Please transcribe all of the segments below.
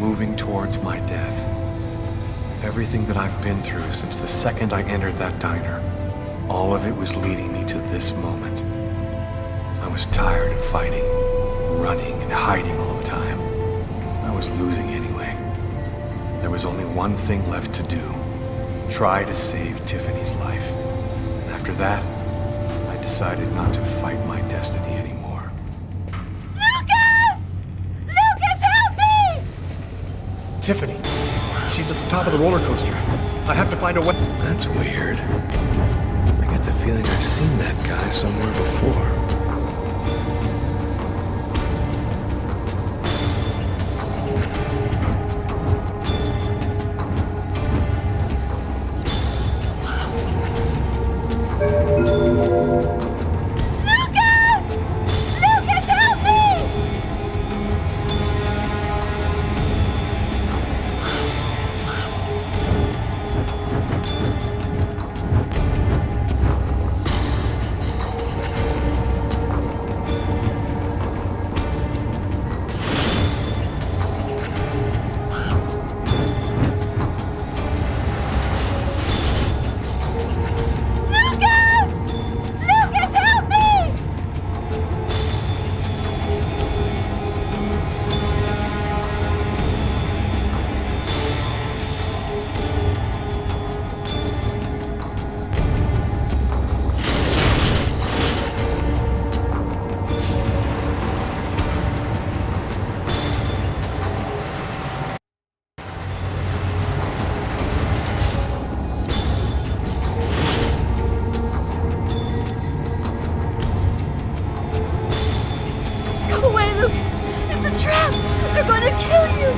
moving towards my death. Everything that I've been through since the second I entered that diner, all of it was leading me to this moment. I was tired of fighting, running and hiding all the time. I was losing anyway. There was only one thing left to do. Try to save Tiffany's life. And after that, I decided not to fight my destiny anymore. Lucas! Lucas, help me! Tiffany! She's at the top of the roller coaster. I have to find a way. That's weird. I get the feeling I've seen that guy somewhere before. They're going to kill you!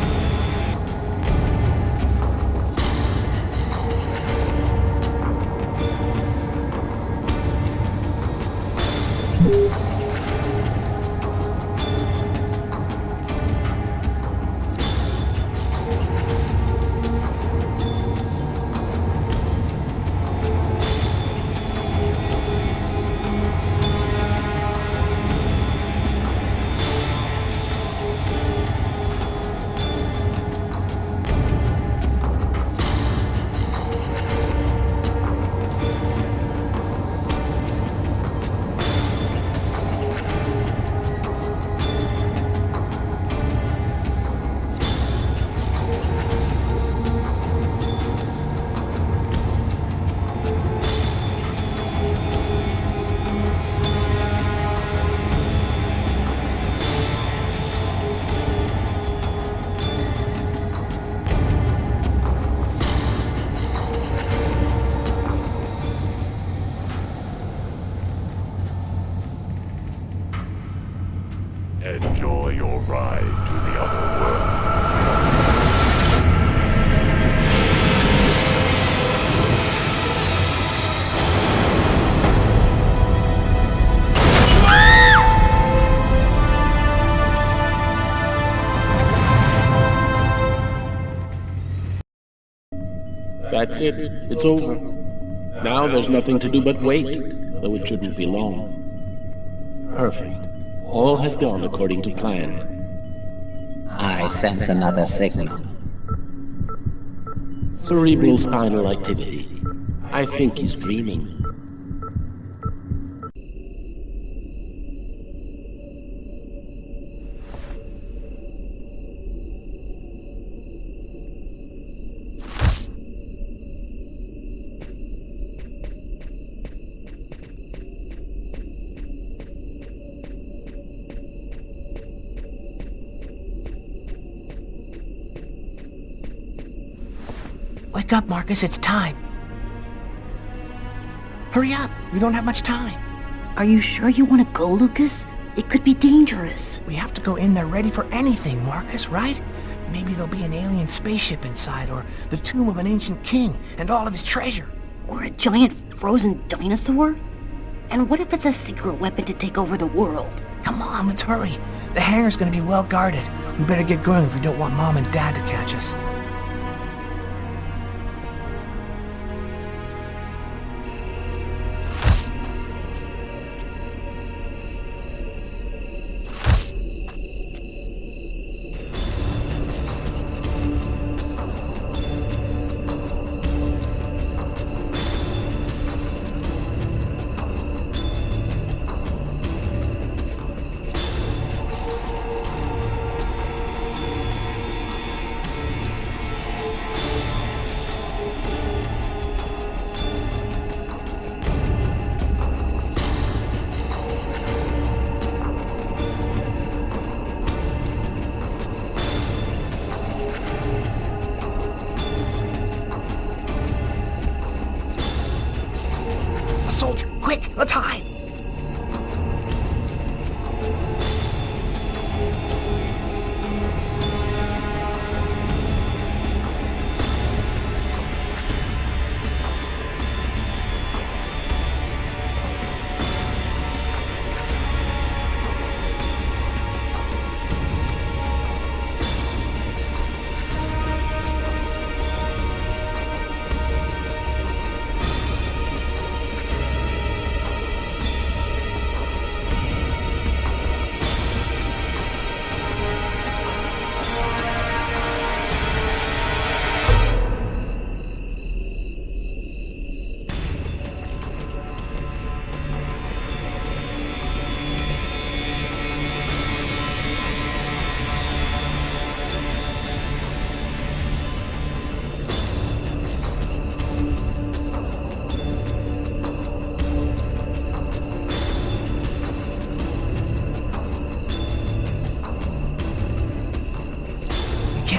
Enjoy your ride to the other world. That's it. It's over. Now there's nothing to do but wait, though it shouldn't be long. Perfect. All has gone according to plan. I sense another signal. Cerebral spinal activity. I think he's dreaming. Wake up, Marcus, it's time. Hurry up, we don't have much time. Are you sure you want to go, Lucas? It could be dangerous. We have to go in there ready for anything, Marcus, right? Maybe there'll be an alien spaceship inside, or the tomb of an ancient king, and all of his treasure. Or a giant frozen dinosaur? And what if it's a secret weapon to take over the world? Come on, let's hurry. The hangar's gonna be well guarded. We better get going if we don't want Mom and Dad to catch us.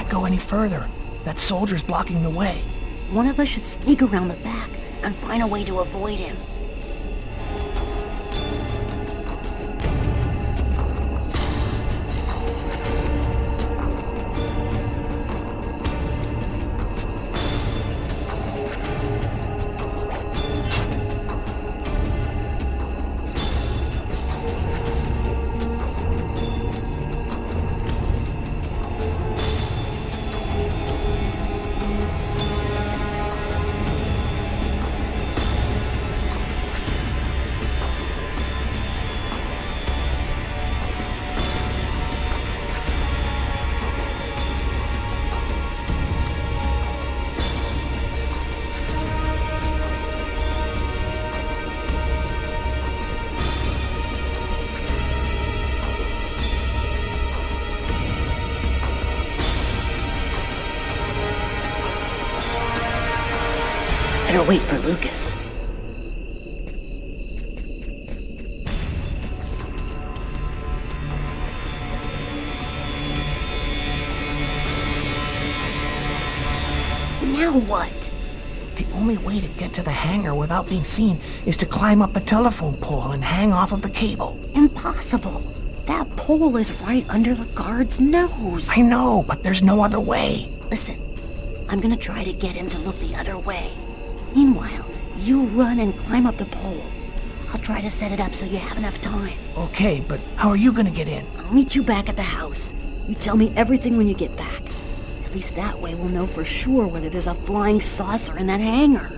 can't go any further. That soldier's blocking the way. One of us should sneak around the back and find a way to avoid him. Better wait for Lucas. Now what? The only way to get to the hangar without being seen is to climb up the telephone pole and hang off of the cable. Impossible. That pole is right under the guard's nose. I know, but there's no other way. Listen, I'm gonna try to get him to look the other way. Meanwhile, you run and climb up the pole. I'll try to set it up so you have enough time. Okay, but how are you gonna get in? I'll meet you back at the house. You tell me everything when you get back. At least that way we'll know for sure whether there's a flying saucer in that hangar.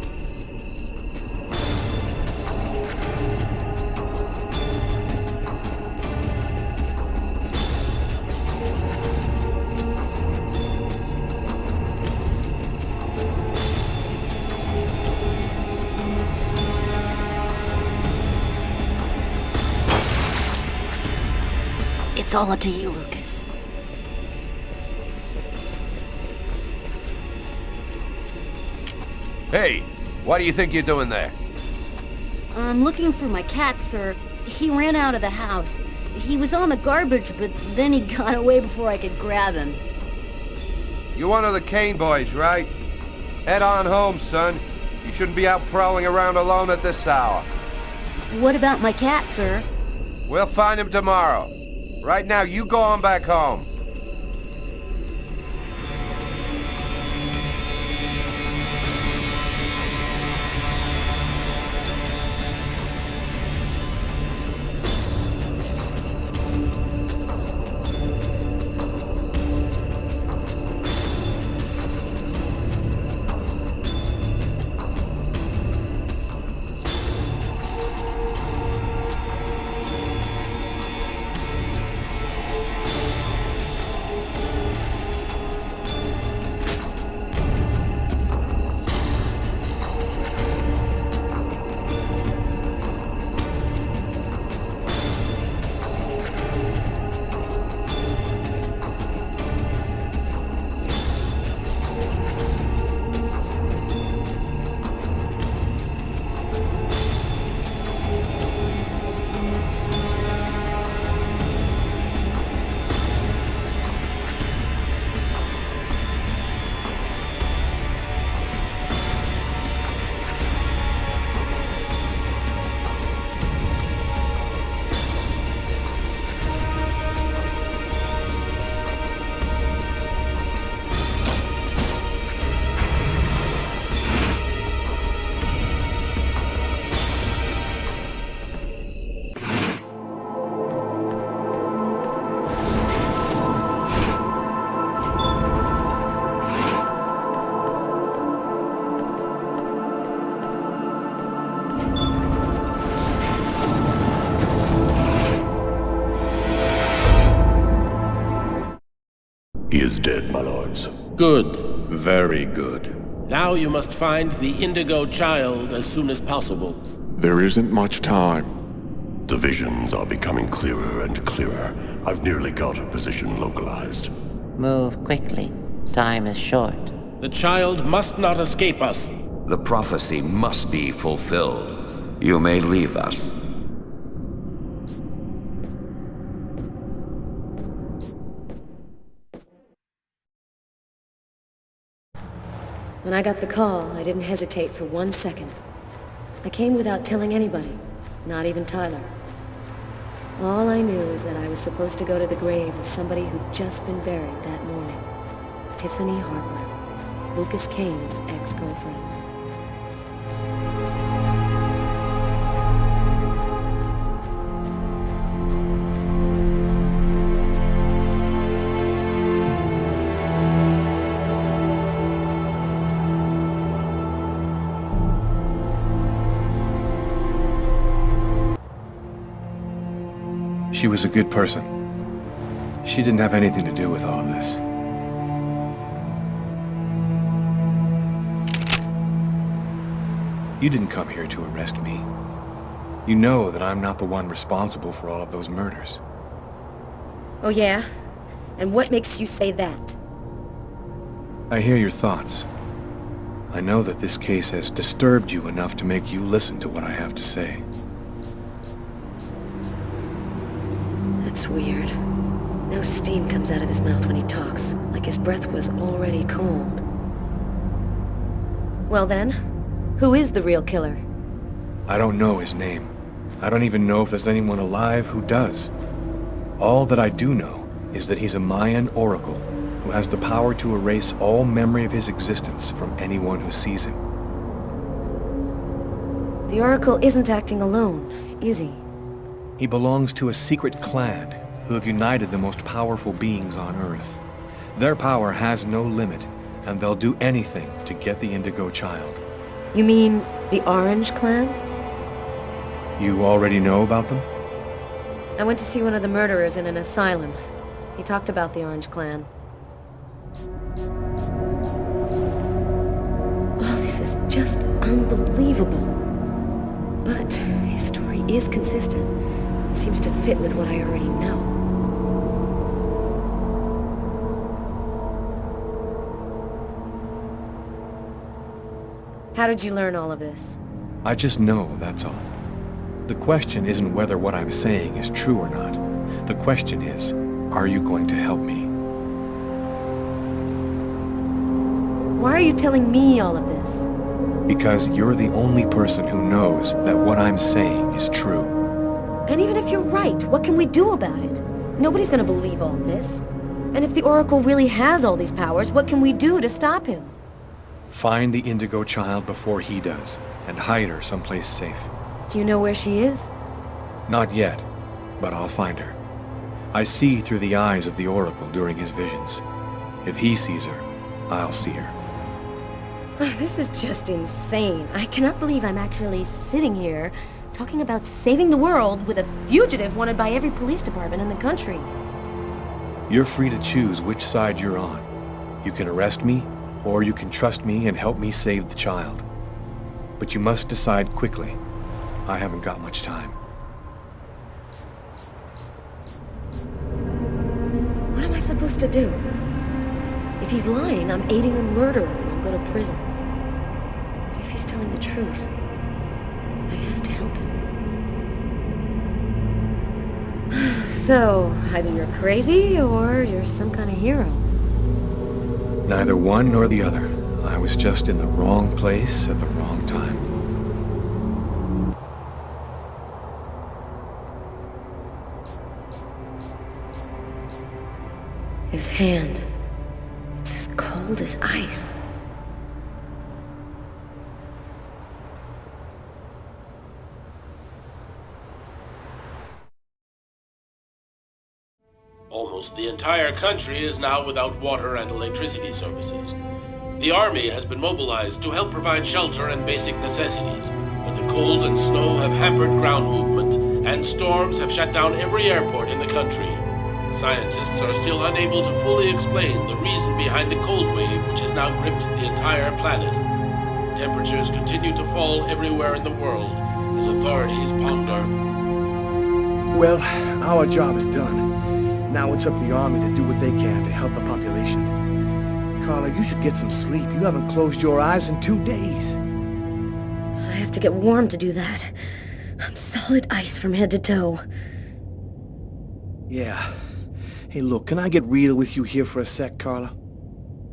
It's all up to you, Lucas. Hey, what do you think you're doing there? I'm looking for my cat, sir. He ran out of the house. He was on the garbage, but then he got away before I could grab him. You're one of the Kane boys, right? Head on home, son. You shouldn't be out prowling around alone at this hour. What about my cat, sir? We'll find him tomorrow. Right now, you go on back home. He is dead, my lords. Good. Very good. Now you must find the Indigo child as soon as possible. There isn't much time. The visions are becoming clearer and clearer. I've nearly got a position localized. Move quickly. Time is short. The child must not escape us. The prophecy must be fulfilled. You may leave us. When I got the call, I didn't hesitate for 1 second. I came without telling anybody, not even Tyler. All I knew is that I was supposed to go to the grave of somebody who'd just been buried that morning. Tiffany Harper, Lucas Kane's ex-girlfriend. She was a good person. She didn't have anything to do with all of this. You didn't come here to arrest me. You know that I'm not the one responsible for all of those murders. Oh yeah? And what makes you say that? I hear your thoughts. I know that this case has disturbed you enough to make you listen to what I have to say. That's weird. No steam comes out of his mouth when he talks, like his breath was already cold. Well then, who is the real killer? I don't know his name. I don't even know if there's anyone alive who does. All that I do know is that he's a Mayan oracle who has the power to erase all memory of his existence from anyone who sees him. The Oracle isn't acting alone, is he? He belongs to a secret clan who have united the most powerful beings on Earth. Their power has no limit, and they'll do anything to get the Indigo child. You mean the Orange Clan? You already know about them? I went to see one of the murderers in an asylum. He talked about the Orange Clan. Oh, this is just unbelievable. But his story is consistent. It seems to fit with what I already know. How did you learn all of this? I just know, that's all. The question isn't whether what I'm saying is true or not. The question is, are you going to help me? Why are you telling me all of this? Because you're the only person who knows that what I'm saying is true. And even if you're right, what can we do about it? Nobody's gonna believe all this. And if the Oracle really has all these powers, what can we do to stop him? Find the Indigo child before he does, and hide her someplace safe. Do you know where she is? Not yet, but I'll find her. I see through the eyes of the Oracle during his visions. If he sees her, I'll see her. Oh, this is just insane. I cannot believe I'm actually sitting here talking about saving the world with a fugitive wanted by every police department in the country. You're free to choose which side you're on. You can arrest me, or you can trust me and help me save the child. But you must decide quickly. I haven't got much time. What am I supposed to do? If he's lying, I'm aiding a murderer and I'll go to prison. But if he's telling the truth, I have to help him. So, either you're crazy or you're some kind of hero. Neither one nor the other. I was just in the wrong place at the wrong time. His hand. It's as cold as ice. Almost the entire country is now without water and electricity services. The army has been mobilized to help provide shelter and basic necessities, but the cold and snow have hampered ground movement, and storms have shut down every airport in the country. Scientists are still unable to fully explain the reason behind the cold wave which has now gripped the entire planet. Temperatures continue to fall everywhere in the world as authorities ponder. Well, our job is done. Now it's up to the army to do what they can to help the population. Carla, you should get some sleep. You haven't closed your eyes in 2 days. I have to get warm to do that. I'm solid ice from head to toe. Yeah. Hey, look, can I get real with you here for a sec, Carla?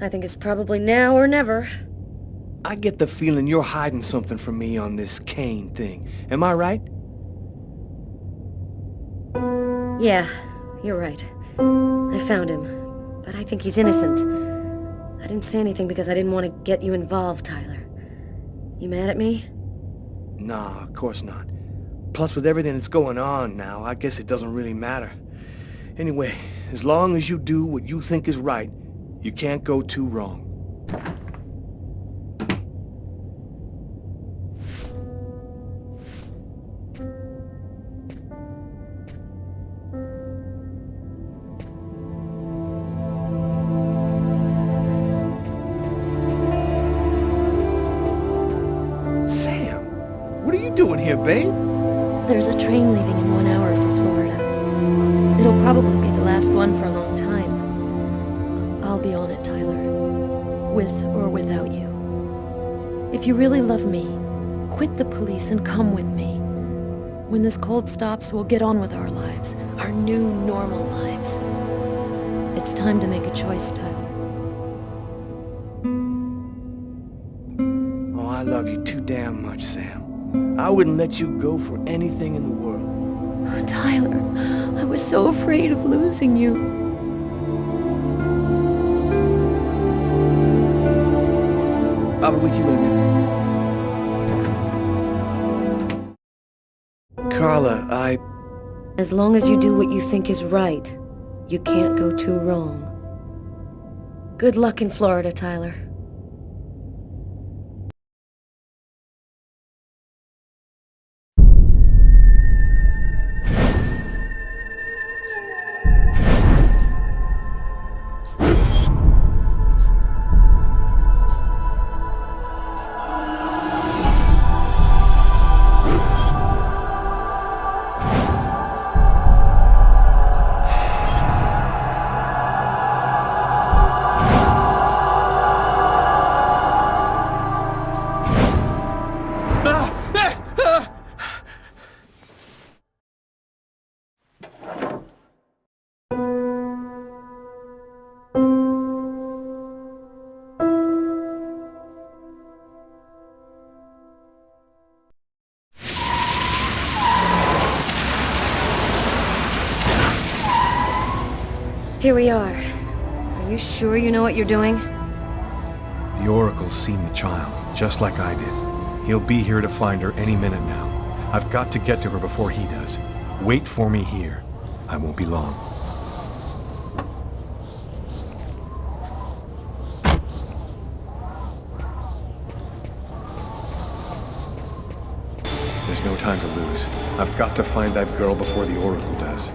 I think it's probably now or never. I get the feeling you're hiding something from me on this Kane thing. Am I right? Yeah, you're right. I found him, but I think he's innocent. I didn't say anything because I didn't want to get you involved, Tyler. You mad at me? Nah, of course not. Plus, with everything that's going on now, I guess it doesn't really matter. Anyway, as long as you do what you think is right, you can't go too wrong. Sam, what are you doing here, babe? There's a train leaving in 1 hour for Florida. It'll probably be the last one for a long time. I'll be on it, Tyler. With or without you. If you really love me, quit the police and come with me. When this cold stops, we'll get on with our lives. Our new, normal lives. It's time to make a choice, Tyler. Oh, I love you too damn much, Sam. I wouldn't let you go for anything in the world. Oh, Tyler, I was so afraid of losing you. I'll be with you in a minute. Carla, As long as you do what you think is right, you can't go too wrong. Good luck in Florida, Tyler. Here we are. Are you sure you know what you're doing? The Oracle's seen the child, just like I did. He'll be here to find her any minute now. I've got to get to her before he does. Wait for me here. I won't be long. There's no time to lose. I've got to find that girl before the Oracle does.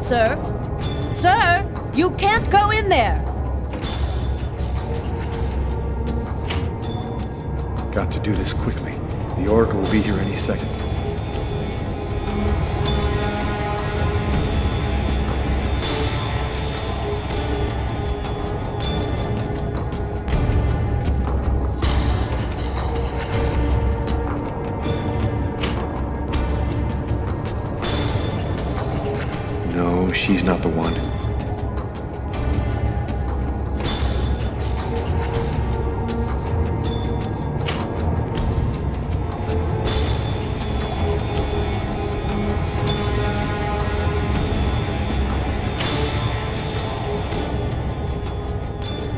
Sir? Sir! You can't go in there! Got to do this quickly. The Oracle will be here any second. No, she's not the one.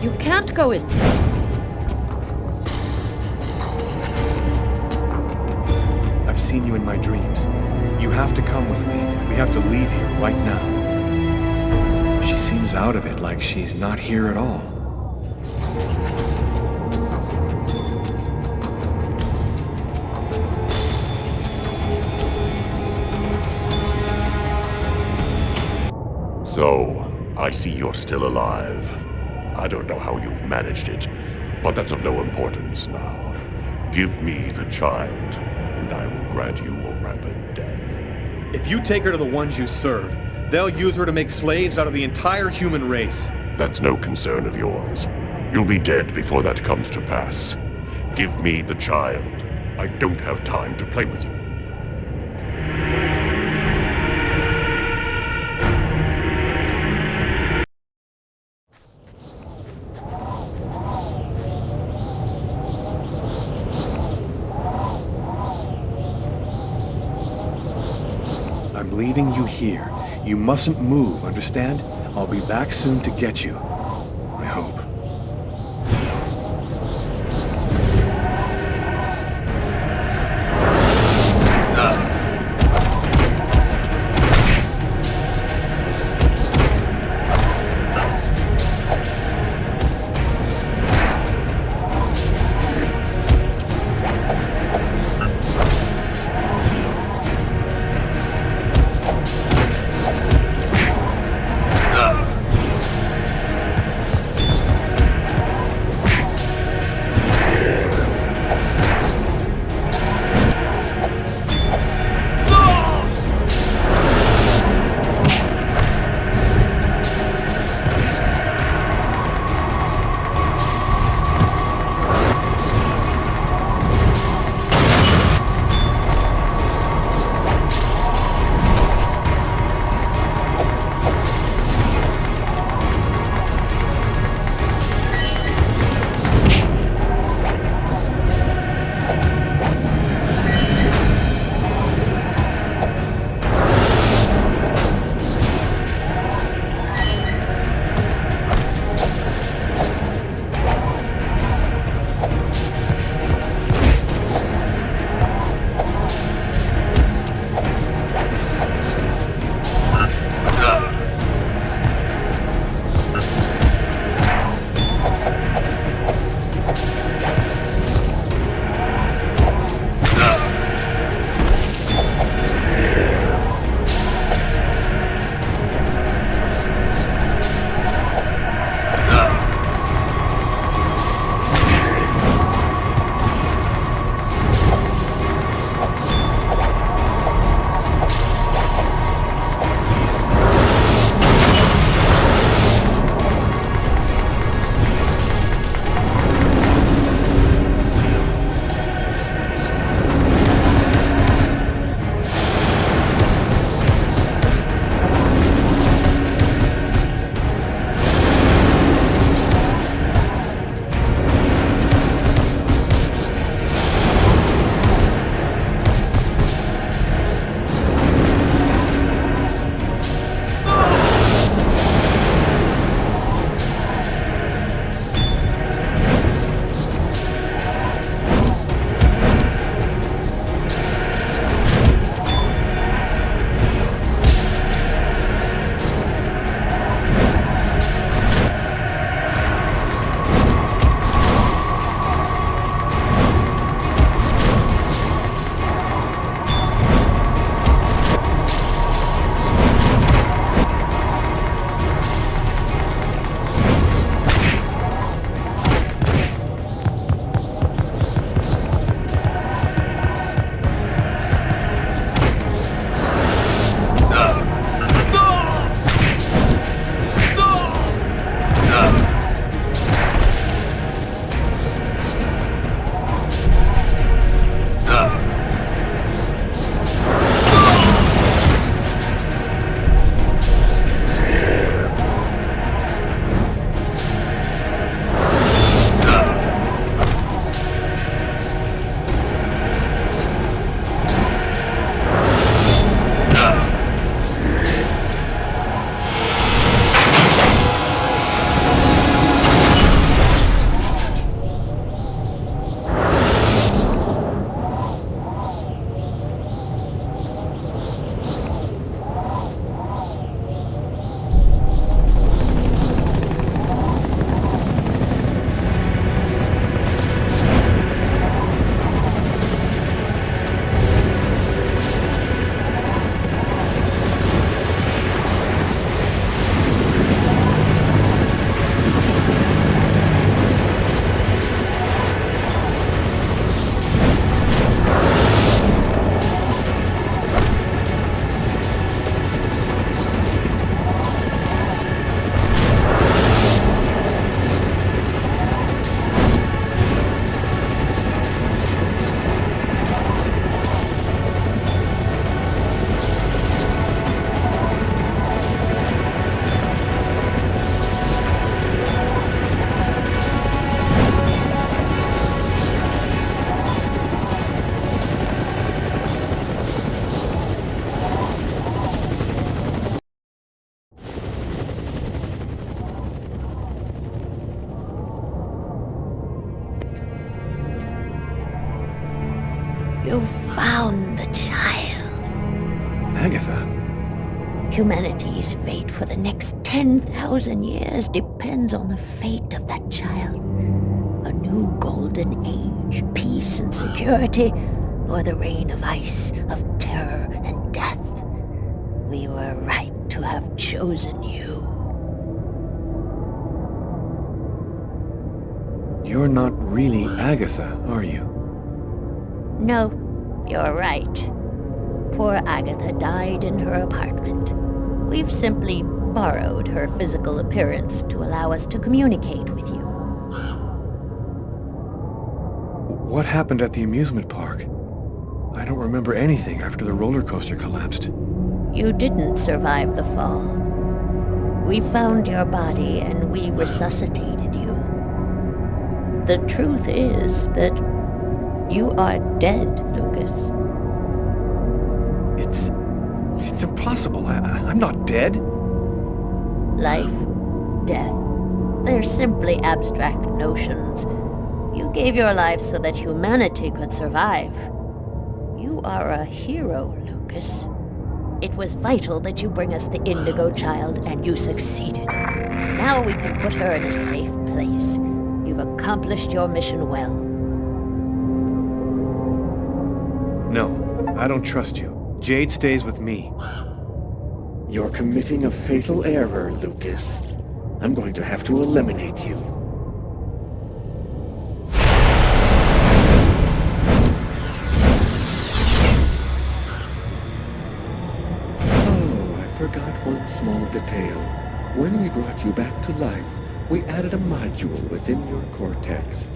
You can't go in, sir. I've seen you in my dreams. You have to come with me. We have to leave here right now. She seems out of it, like she's not here at all. So, I see you're still alive. I don't know how you've managed it, but that's of no importance now. Give me the child, and I will grant you a rapid death. If you take her to the ones you serve, they'll use her to make slaves out of the entire human race. That's no concern of yours. You'll be dead before that comes to pass. Give me the child. I don't have time to play with you. I'm leaving you here. You mustn't move, understand? I'll be back soon to get you. I hope. You found the child. Agatha? Humanity's fate for the next 10,000 years depends on the fate of that child. A new golden age, peace and security, or the reign of ice, of terror and death. We were right to have chosen you. You're not really Agatha, are you? No, you're right. Poor Agatha died in her apartment. We've simply borrowed her physical appearance to allow us to communicate with you. What happened at the amusement park? I don't remember anything after the roller coaster collapsed. You didn't survive the fall. We found your body and we resuscitated you. The truth is that you are dead, Lucas. It's impossible. I'm not dead. Life, death, they're simply abstract notions. You gave your life so that humanity could survive. You are a hero, Lucas. It was vital that you bring us the Indigo child, and you succeeded. Now we can put her in a safe place. You've accomplished your mission well. No, I don't trust you. Jade stays with me. You're committing a fatal error, Lucas. I'm going to have to eliminate you. Oh, I forgot one small detail. When we brought you back to life, we added a module within your cortex.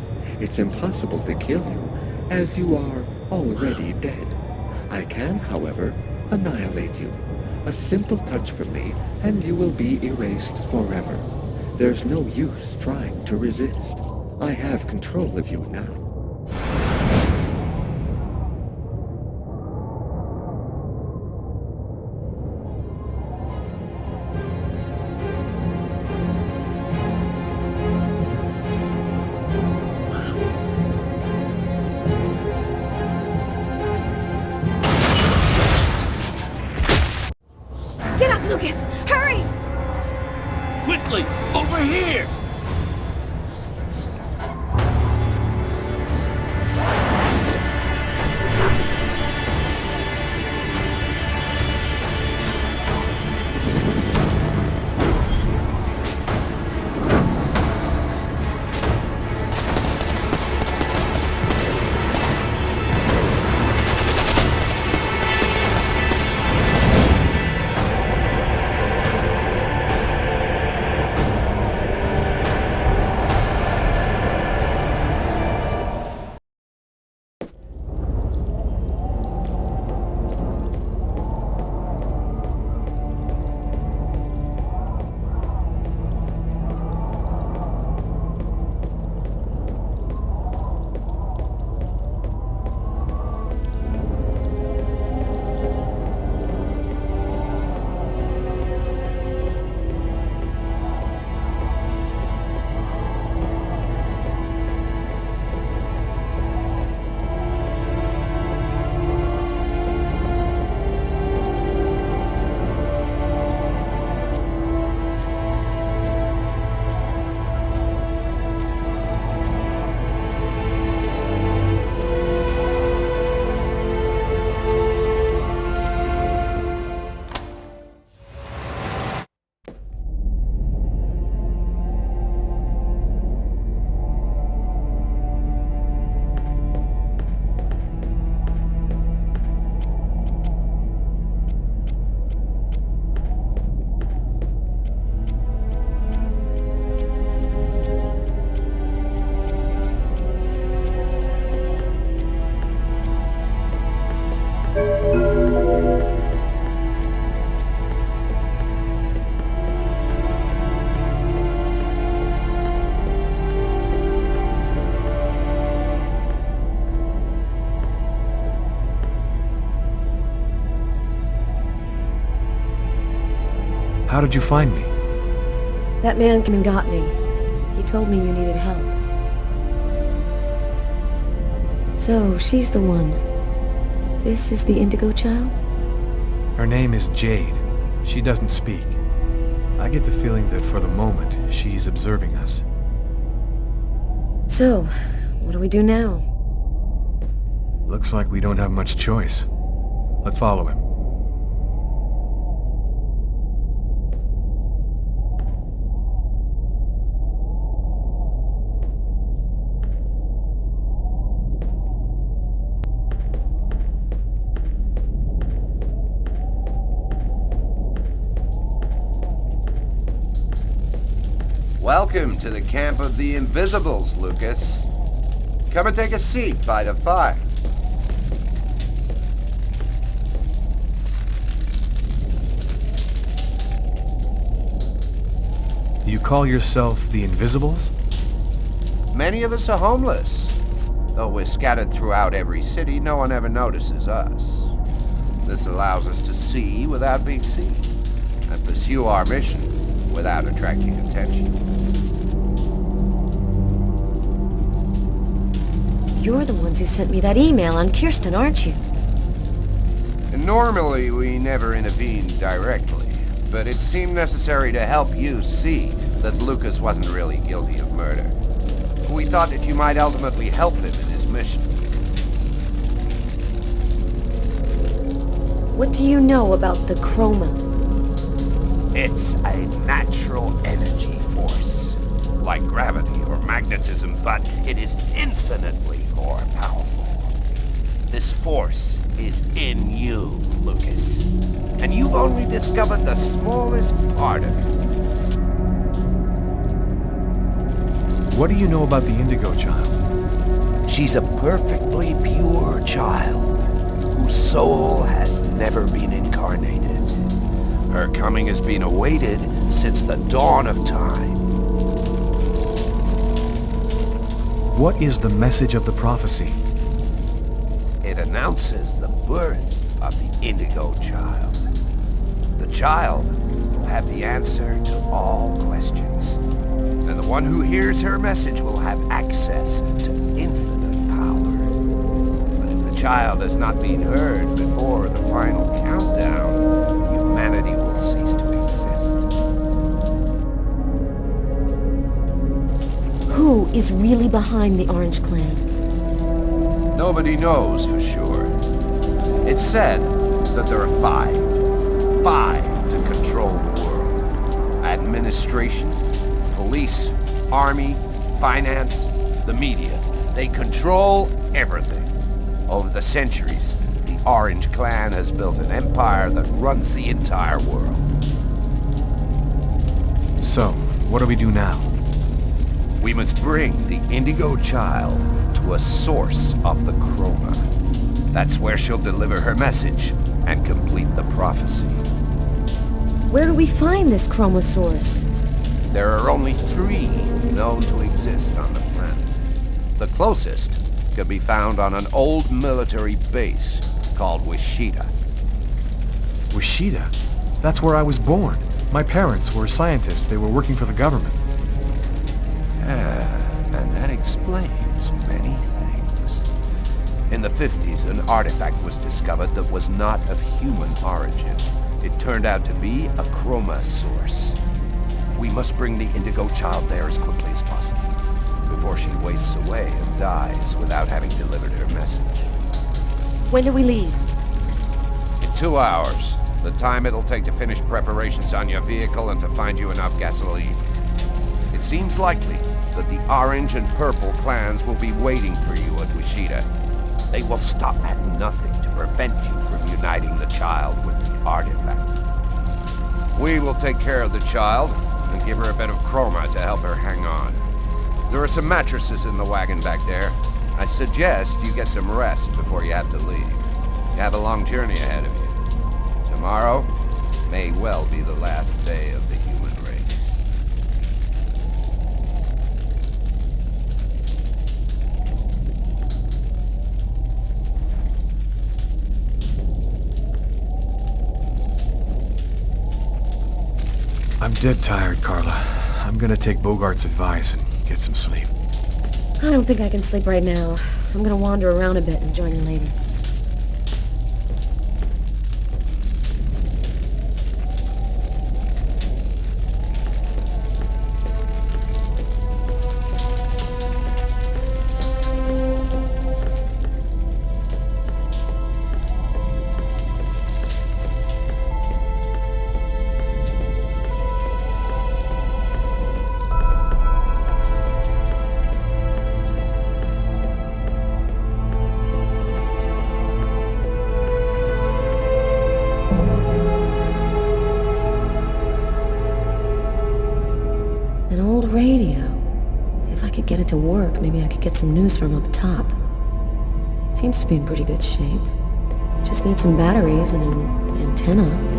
It's impossible to kill you, as you are already dead. I can, however, annihilate you. A simple touch from me, and you will be erased forever. There's no use trying to resist. I have control of you now. Get up, Lucas! Hurry! Quickly! Over here! How did you find me? That man came and got me. He told me you needed help. So, she's the one. This is the Indigo child? Her name is Jade. She doesn't speak. I get the feeling that for the moment, she's observing us. So, what do we do now? Looks like we don't have much choice. Let's follow him. Welcome to the camp of the Invisibles, Lucas. Come and take a seat by the fire. You call yourself the Invisibles? Many of us are homeless. Though we're scattered throughout every city, no one ever notices us. This allows us to see without being seen, and pursue our mission without attracting attention. You're the ones who sent me that email on Kirsten, aren't you? And normally, we never intervene directly, but it seemed necessary to help you see that Lucas wasn't really guilty of murder. We thought that you might ultimately help him in his mission. What do you know about the chroma? It's a natural energy force, like gravity or magnetism, but it is infinitely more powerful. This force is in you, Lucas, and you've only discovered the smallest part of it. What do you know about the Indigo child? She's a perfectly pure child, whose soul has never been incarnated. Her coming has been awaited since the dawn of time. What is the message of the prophecy? It announces the birth of the Indigo child. The child will have the answer to all questions, and the one who hears her message will have access to infinite power. But if the child has not been heard before the final countdown, humanity will cease to exist. Who is really behind the Orange Clan? Nobody knows for sure. It's said that there are five to control the world. Administration, police, army, finance, the media. They control everything. Over the centuries, the Orange Clan has built an empire that runs the entire world. So, what do we do now? We must bring the Indigo child to a source of the chroma. That's where she'll deliver her message and complete the prophecy. Where do we find this chroma source? There are only 3 known to exist on the planet. The closest can be found on an old military base called Wichita. Wichita? That's where I was born. My parents were scientists. They were working for the government. And that explains many things. In the 50s, an artifact was discovered that was not of human origin. It turned out to be a chroma source. We must bring the Indigo child there as quickly as possible, before she wastes away and dies without having delivered her message. When do we leave? In 2 hours. The time it'll take to finish preparations on your vehicle and to find you enough gasoline. It seems likely that the Orange and Purple clans will be waiting for you at Wichita. They will stop at nothing to prevent you from uniting the child with the artifact. We will take care of the child and give her a bit of chroma to help her hang on. There are some mattresses in the wagon back there. I suggest you get some rest before you have to leave. You have a long journey ahead of you. Tomorrow may well be the last day of the human race. I'm dead tired, Carla. I'm gonna take Bogart's advice and get some sleep. I don't think I can sleep right now. I'm gonna wander around a bit and join you later. old radio. If I could get it to work, maybe I could get some news from up top. Seems to be in pretty good shape. Just need some batteries and an antenna.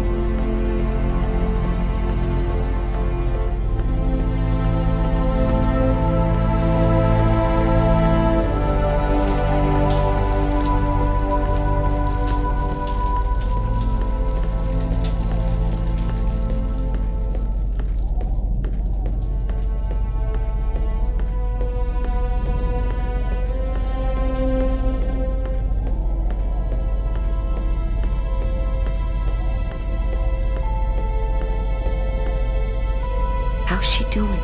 How's she doing?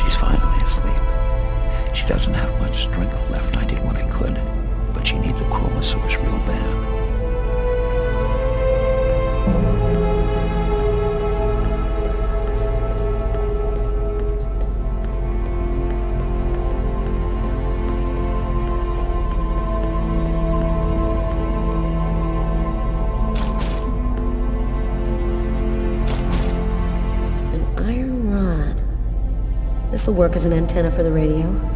She's finally asleep. She doesn't have much strength left. I did what I could, but she needs a crawler source real bad. This'll work as an antenna for the radio.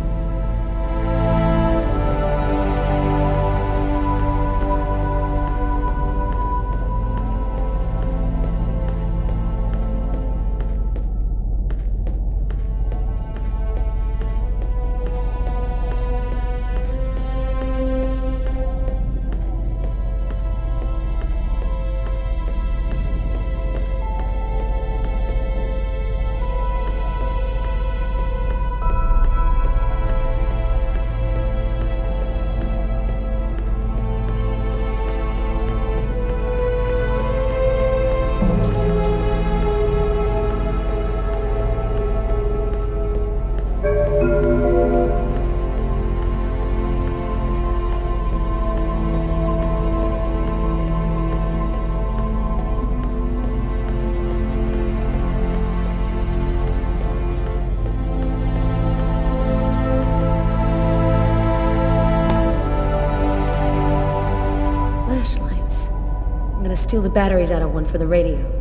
Steal the batteries out of one for the radio.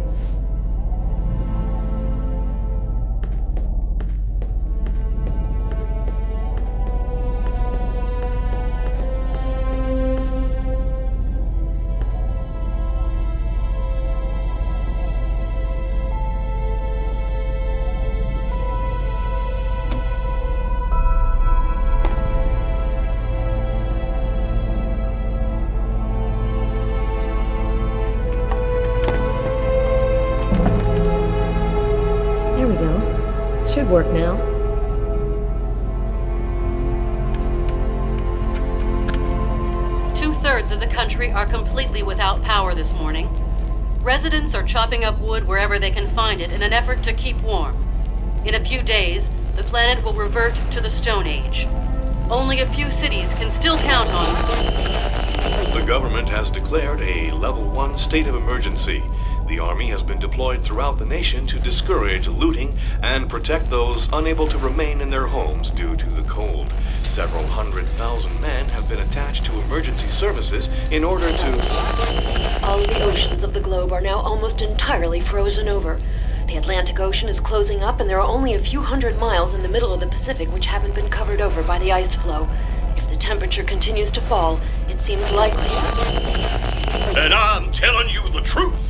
Should work now. Two-thirds of the country are completely without power this morning. Residents are chopping up wood wherever they can find it in an effort to keep warm. In a few days, the planet will revert to the Stone Age. Only a few cities can still count on... The government has declared a Level 1 state of emergency. The Army has been deployed throughout the nation to discourage looting and protect those unable to remain in their homes due to the cold. Several 100,000 men have been attached to emergency services in order to... All of the oceans of the globe are now almost entirely frozen over. The Atlantic Ocean is closing up, and there are only a few hundred miles in the middle of the Pacific which haven't been covered over by the ice flow. If the temperature continues to fall, it seems likely... And I'm telling you the truth!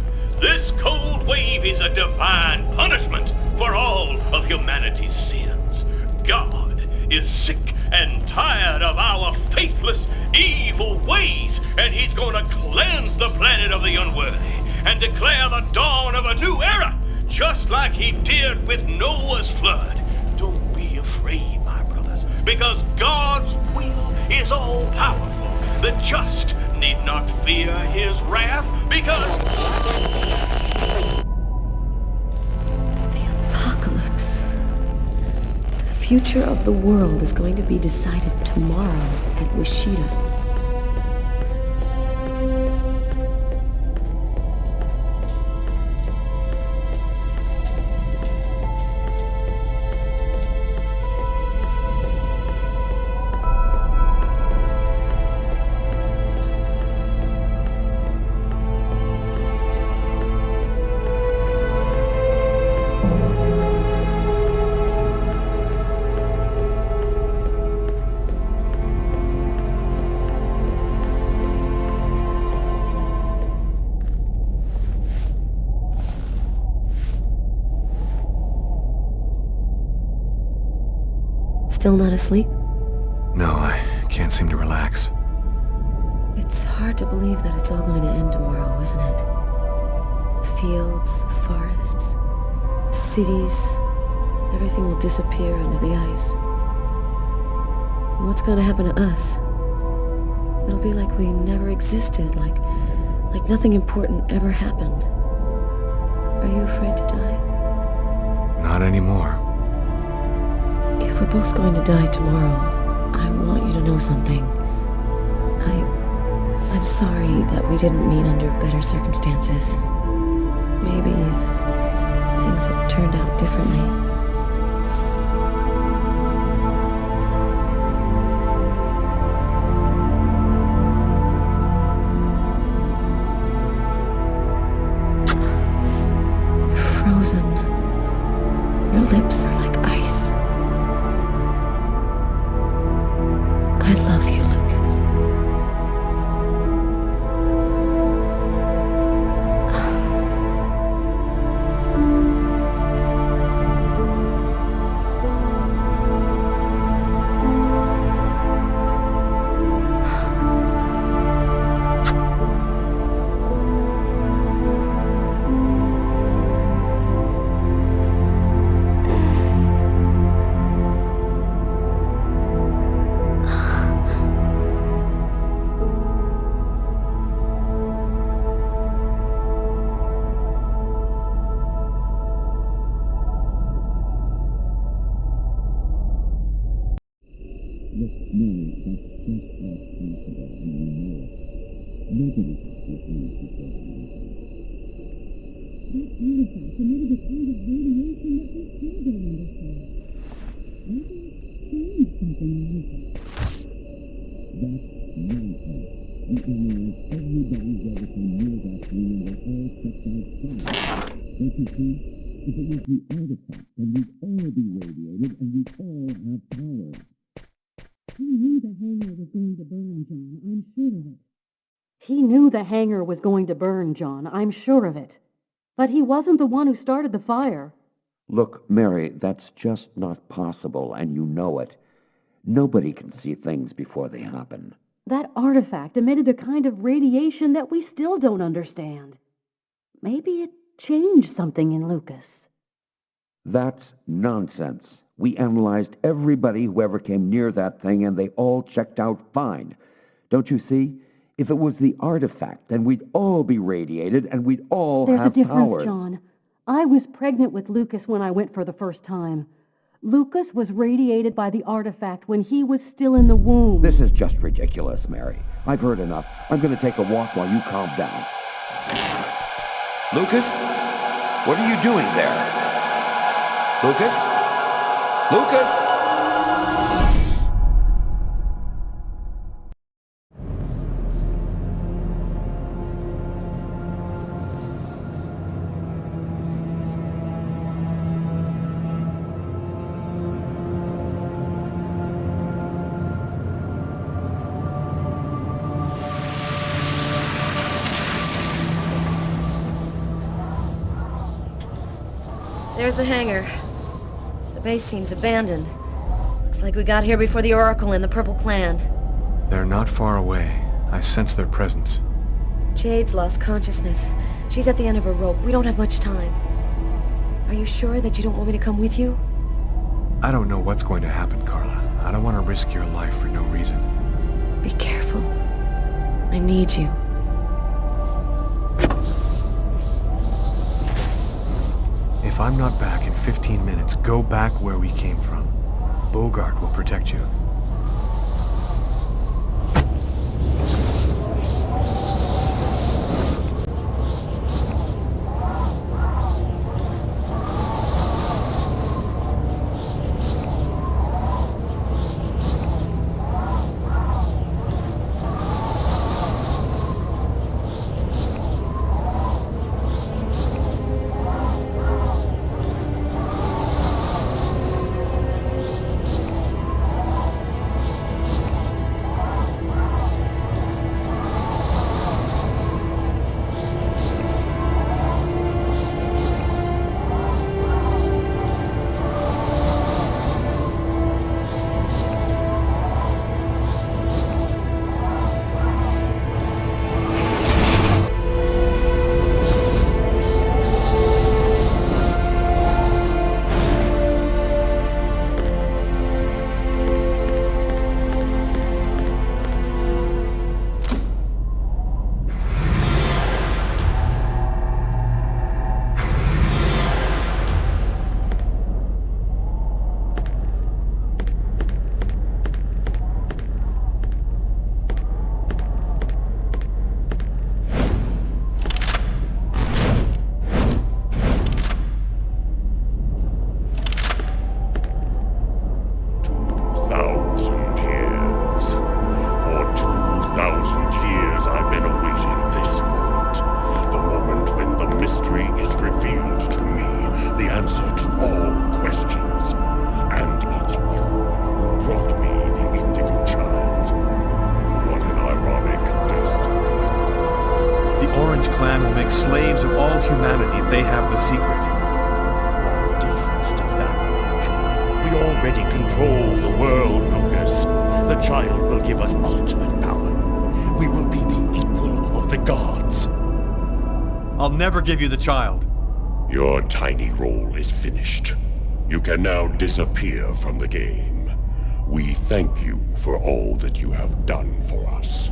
This cold wave is a divine punishment for all of humanity's sins. God is sick and tired of our faithless, evil ways, and he's going to cleanse the planet of the unworthy and declare the dawn of a new era, just like he did with Noah's flood. Don't be afraid, my brothers, because God's will is all-powerful. The just need not fear his wrath, because... The apocalypse. The future of the world is going to be decided tomorrow at Wishida. Still not asleep? No, I can't seem to relax. It's hard to believe that it's all going to end tomorrow, isn't it? The fields, the forests, the cities, everything will disappear under the ice. And what's going to happen to us? It'll be like we never existed, like nothing important ever happened. Are you afraid to die? Not anymore. If we're both going to die tomorrow, I want you to know something. I'm sorry that we didn't meet under better circumstances. Maybe if things had turned out differently. Frozen. Your lips are like ice. I love you, Lucas. He knew the hangar was going to burn, John. I'm sure of it. But he wasn't the one who started the fire. Look, Mary, that's just not possible, and you know it. Nobody can see things before they happen. That artifact emitted a kind of radiation that we still don't understand. Maybe it changed something in Lucas. That's nonsense. We analyzed everybody who ever came near that thing, and they all checked out fine. Don't you see? If it was the artifact, then we'd all be radiated, and we'd all There's have a difference, powers. John. I was pregnant with Lucas when I went for the first time. Lucas was radiated by the artifact when he was still in the womb. This is just ridiculous, Mary. I've heard enough. I'm going to take a walk while you calm down. Lucas? What are you doing there? Lucas? Lucas? There's the hangar. The base seems abandoned. Looks like we got here before the Oracle and the Purple Clan. They're not far away. I sense their presence. Jade's lost consciousness. She's at the end of her rope. We don't have much time. Are you sure that you don't want me to come with you? I don't know what's going to happen, Carla. I don't want to risk your life for no reason. Be careful. I need you. If I'm not back in 15 minutes, go back where we came from. Bogart will protect you. Orange Clan will make slaves of all humanity if they have the secret. What difference does that make? We already control the world, Lucas. The child will give us ultimate power. We will be the equal of the gods. I'll never give you the child. Your tiny role is finished. You can now disappear from the game. We thank you for all that you have done for us.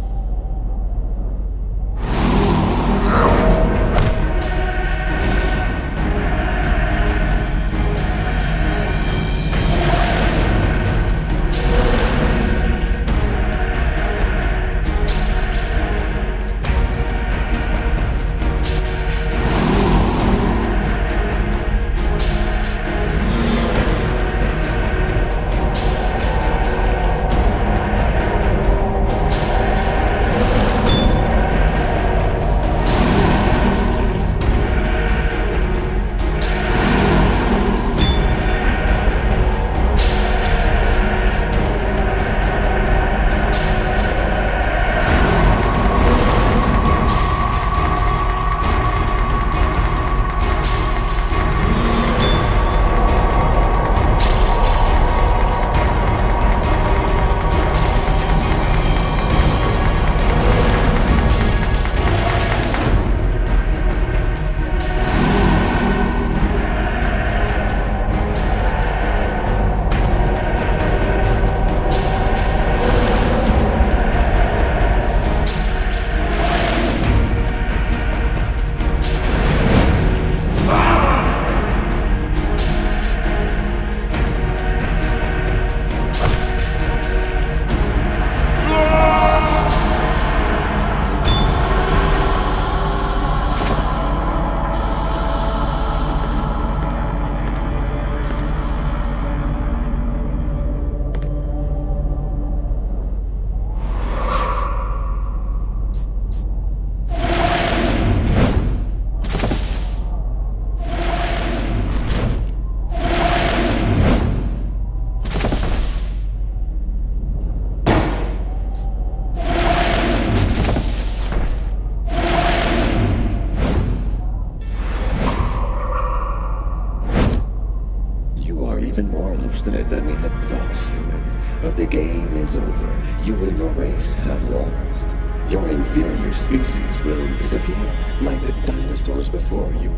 Even more obstinate than we had thought, human. But the game is over. You and your race have lost. Your inferior species will disappear, like the dinosaurs before you.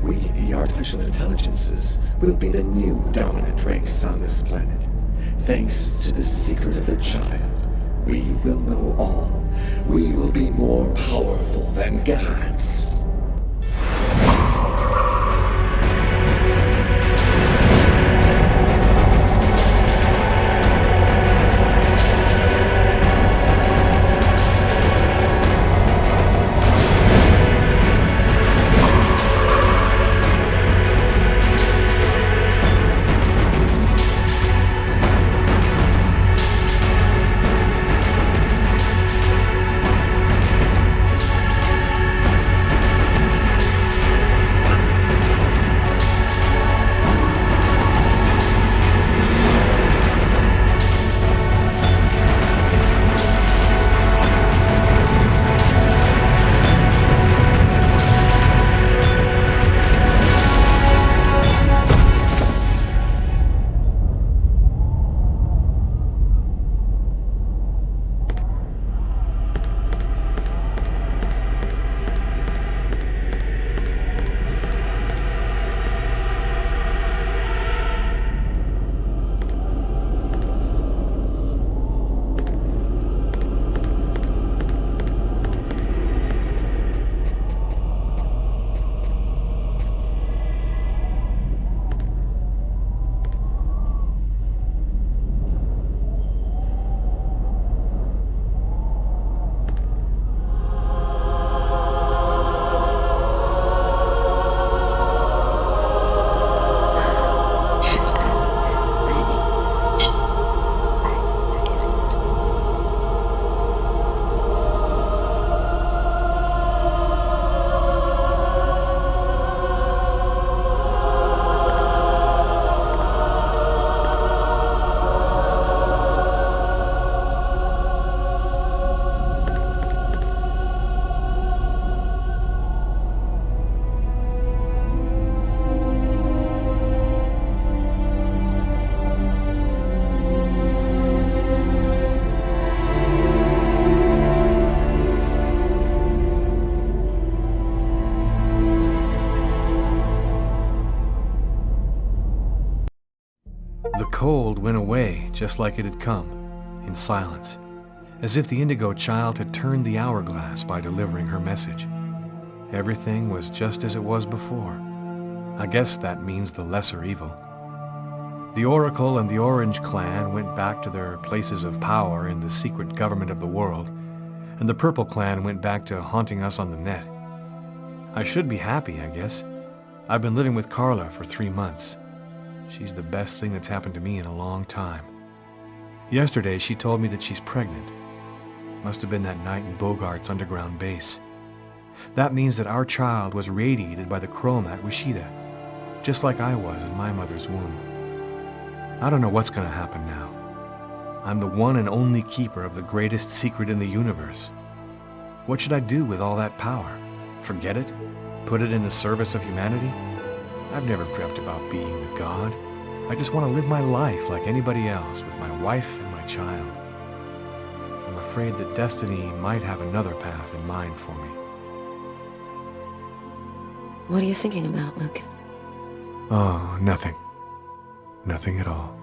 We, the artificial intelligences, will be the new dominant race on this planet. Thanks to the secret of the child, we will know all. We will be more powerful than gods. cold went away just like it had come, in silence, as if the Indigo child had turned the hourglass by delivering her message. Everything was just as it was before. I guess that means the lesser evil. The Oracle and the Orange Clan went back to their places of power in the secret government of the world, and the Purple Clan went back to haunting us on the net. I should be happy, I guess. I've been living with Carla for 3 months. She's the best thing that's happened to me in a long time. Yesterday, she told me that she's pregnant. Must have been that night in Bogart's underground base. That means that our child was radiated by the chrome at Wishida, just like I was in my mother's womb. I don't know what's going to happen now. I'm the one and only keeper of the greatest secret in the universe. What should I do with all that power? Forget it? Put it in the service of humanity? I've never dreamt about being the god. I just want to live my life like anybody else with my wife and my child. I'm afraid that destiny might have another path in mind for me. What are you thinking about, Lucas? Oh, nothing. Nothing at all.